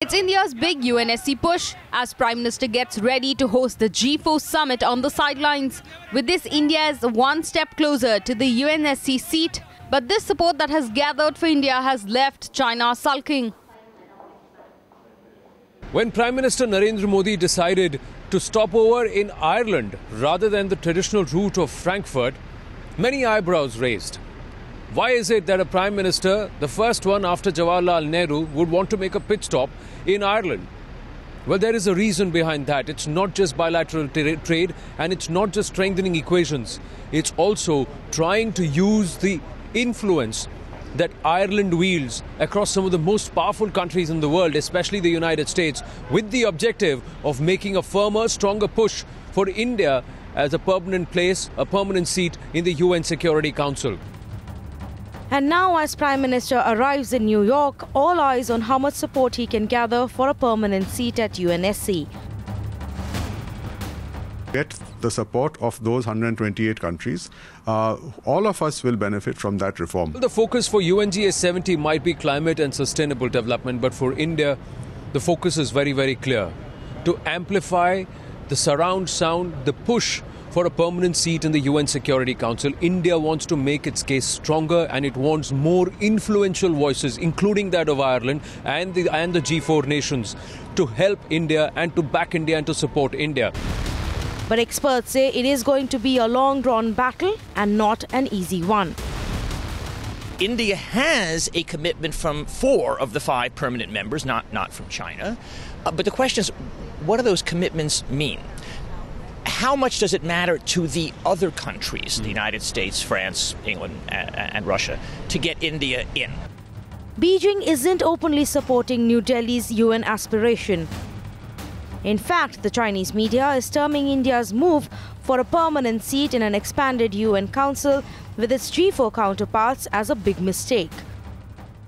It's India's big UNSC push as Prime Minister gets ready to host the G4 summit on the sidelines. With this, India is one step closer to the UNSC seat. But this support that has gathered for India has left China sulking. When Prime Minister Narendra Modi decided to stop over in Ireland rather than the traditional route of Frankfurt, many eyebrows raised. Why is it that a Prime Minister, the first one after Jawaharlal Nehru, would want to make a pit stop in Ireland? Well, there is a reason behind that. It's not just bilateral trade and it's not just strengthening equations. It's also trying to use the influence that Ireland wields across some of the most powerful countries in the world, especially the United States, with the objective of making a firmer, stronger push for India as a permanent place, a permanent seat in the UN Security Council. And now, as Prime Minister arrives in New York, all eyes on how much support he can gather for a permanent seat at UNSC. Get the support of those 128 countries. All of us will benefit from that reform. The focus for UNGA 70 might be climate and sustainable development, but for India, the focus is very, very clear. To amplify the surround sound, the push for a permanent seat in the UN Security Council, India wants to make its case stronger and it wants more influential voices, including that of Ireland and the G4 nations, to help India and to back India and to support India. But experts say it is going to be a long-drawn battle and not an easy one. India has a commitment from 4 of the 5 permanent members, not from China. But the question is, what do those commitments mean? How much does it matter to the other countries, the United States, France, England, and Russia, to get India in? Beijing isn't openly supporting New Delhi's UN aspiration. In fact, the Chinese media is terming India's move for a permanent seat in an expanded UN Council with its G4 counterparts as a big mistake.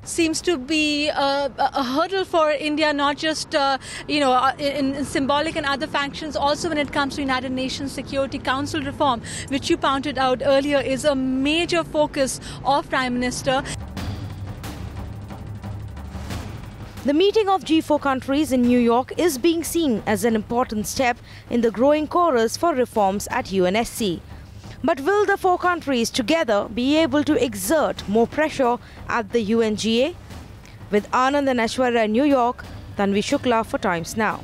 Seems to be a hurdle for India, not just in symbolic and other functions, also when it comes to United Nations Security Council reform, which you pointed out earlier is a major focus of Prime Minister. The meeting of G4 countries in New York is being seen as an important step in the growing chorus for reforms at UNSC. But will the 4 countries together be able to exert more pressure at the UNGA? With Arnab and Aishwarya in New York, Tanvi Shukla for Times Now.